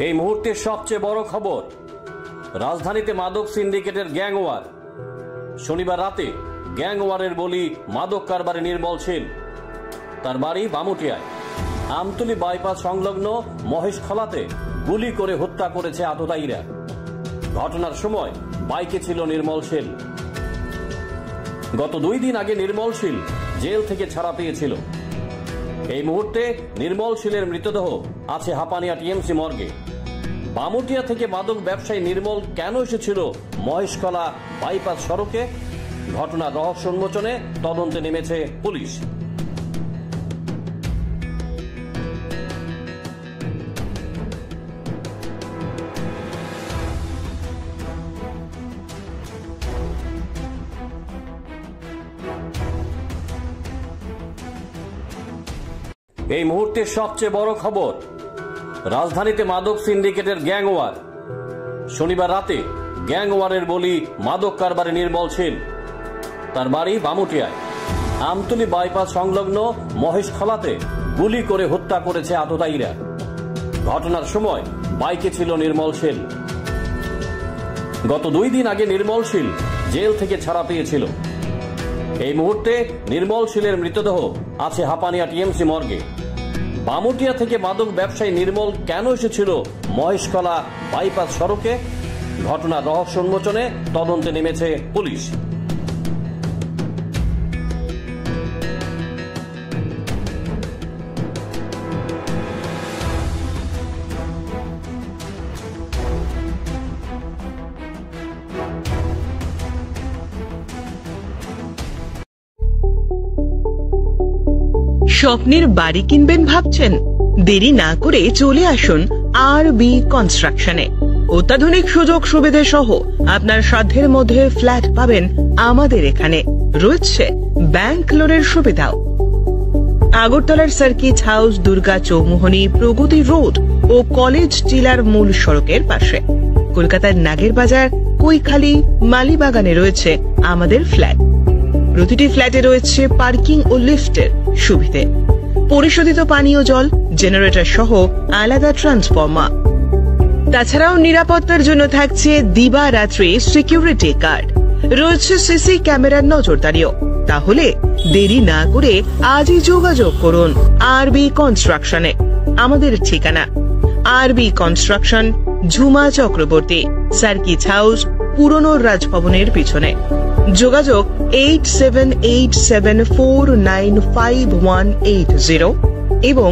এই মুহূর্তের সবচেয়ে বড় খবর, রাজধানীতে মাদক সিন্ডিকেটের গ্যাংওয়ার। শনিবার রাতে গ্যাংওয়ারের বলি মাদক কারবারে নির্মল শীল। তার বাড়ি বামুটিয়ায়। আমতলী বাইপাস সংলগ্ন মহেশখলাতে গুলি করে হত্যা করেছে আততায়ীরা। ঘটনার সময় বাইকে ছিল নির্মল শীল। গত 2 দিন আগে নির্মল শীল জেল থেকে ছাড়া পেয়েছিল। এই মুহূর্তে নির্মল শীলের মৃতদেহ আছে হাপানিয়া টিএমসি মর্গে। বামুটিয়া থেকে মাদক ব্যবসায়ী নির্মল কেন এসেছিল মহেশখলা বাইপাস সড়কে? ঘটনার রহস্য উন্মোচনে তদন্তে নেমেছে পুলিশ। এই মুহূর্তের সবচেয়ে বড় খবর, রাজধানীতে মাদক সিন্ডিকেটের গ্যাংওয়ার। শনিবার রাতে গ্যাংওয়ারের বলি মাদক কারবারে নির্মল শীল। তার বাড়ি বামুটিয়ায়। আমতলী বাইপাস সংলগ্ন মহেশখলাতে গুলি করে হত্যা করেছে আততায়ীরা। ঘটনার সময় বাইকে ছিল নির্মল শীল। গত 2 দিন আগে নির্মল শীল জেল থেকে ছাড়া পেয়েছিল। এই মুহূর্তে নির্মল শীলের মৃতদেহ আছে হাপানিয়া টিএমসি মর্গে। বামুটিয়া থেকে মাদক ব্যবসায়ী নির্মল কেন এসেছিল মহেশখলা বাইপাস সড়কে? ঘটনার রহস্য উন্মোচনে তদন্তে নেমেছে পুলিশ। স্বপ্নের বাড়ি কিনবেন ভাবছেন? দেরি না করে চলে আসুন আরবি কনস্ট্রাকশনে। অত্যাধুনিক সুযোগ সুবিধা সহ আপনার সাধ্যের মধ্যে ফ্ল্যাট পাবেন আমাদের এখানে। রয়েছে ব্যাংক লোনের সুবিধাও। আগরতলার সার্কিট হাউস, দুর্গা চৌমুহনী, প্রগতি রোড ও কলেজ টিলার মূল সড়কের পাশে। কলকাতার নাগের বাজার, কৈখালি, মালিবাগানে রয়েছে আমাদের ফ্ল্যাট। প্রতিটি ফ্ল্যাটে রয়েছে পার্কিং ও লিফটের সুবিধে, পরিশোধিত পানীয় জল, জেনারেটর সহ আলাদা ট্রান্সফরমার। তাছাড়াও নিরাপত্তার জন্য থাকছে দিবারাত্রি সিকিউরিটি গার্ড। রয়েছে সিসি ক্যামেরার নজরদারিও। তাহলে দেরি না করে আজই যোগাযোগ করুন আরবি কনস্ট্রাকশনে। আমাদের ঠিকানা আরবি construction, Jhuma Chakraborty, circuit house, পুরনো রাজভবনের পিছনে। যোগাযোগ 8787495180 এবং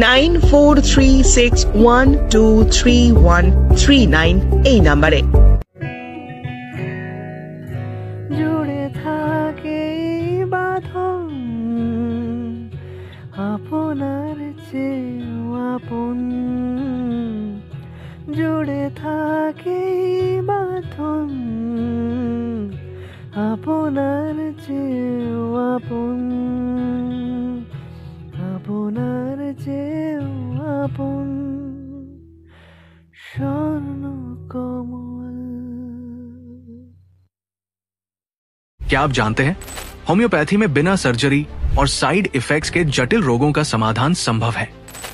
9436123139 এই নাম্বারে। জুড়ে থাকে বাঁধন আপনার চেয়েও আপন, জুড়ে থাকে বাঁধন আপনার চেয়েও আপন, আপনার চেয়েও আপন স্বর্ণ কমল। क्या आप जानते हैं होम्योपैथी में बिना सर्जरी और साइड इफेक्ट्स के जटिल रोगों का समाधान संभव है।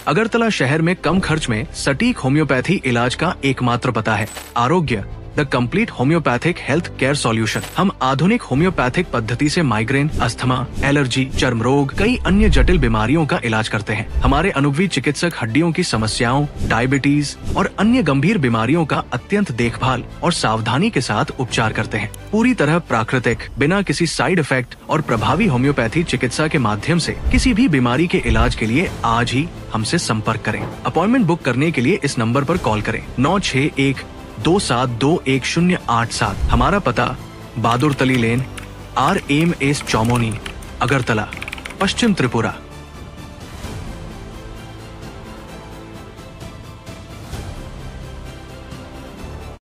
अगरतला शहर में कम खर्च में सटीक होम्योपैथी इलाज का एकमात्र पता है आरोग्य, the complete homeopathic health care solution. हम आधुनिक होम्योपैथिक पद्धति से माइग्रेन, अस्थमा, एलर्जी, चर्म रोग, कई अन्य जटिल बीमारियों का इलाज करते हैं। हमारे अनुभवी चिकित्सक हड्डियों की समस्याओं, डायबिटीज और अन्य गंभीर बीमारियों का अत्यंत देखभाल और सावधानी के साथ उपचार करते हैं। पूरी तरह प्राकृतिक, बिना किसी साइड इफेक्ट और प्रभावी होम्योपैथी चिकित्सा के माध्यम से किसी भी बीमारी के इलाज के लिए आज ही हमसे संपर्क करें। अपॉइंटमेंट बुक करने के लिए इस नंबर पर कॉल करें 9612721087। हमारा पता बहादुर तली लेन, RMS चौमोनी, अगरतला, पश्चिम त्रिपुरा।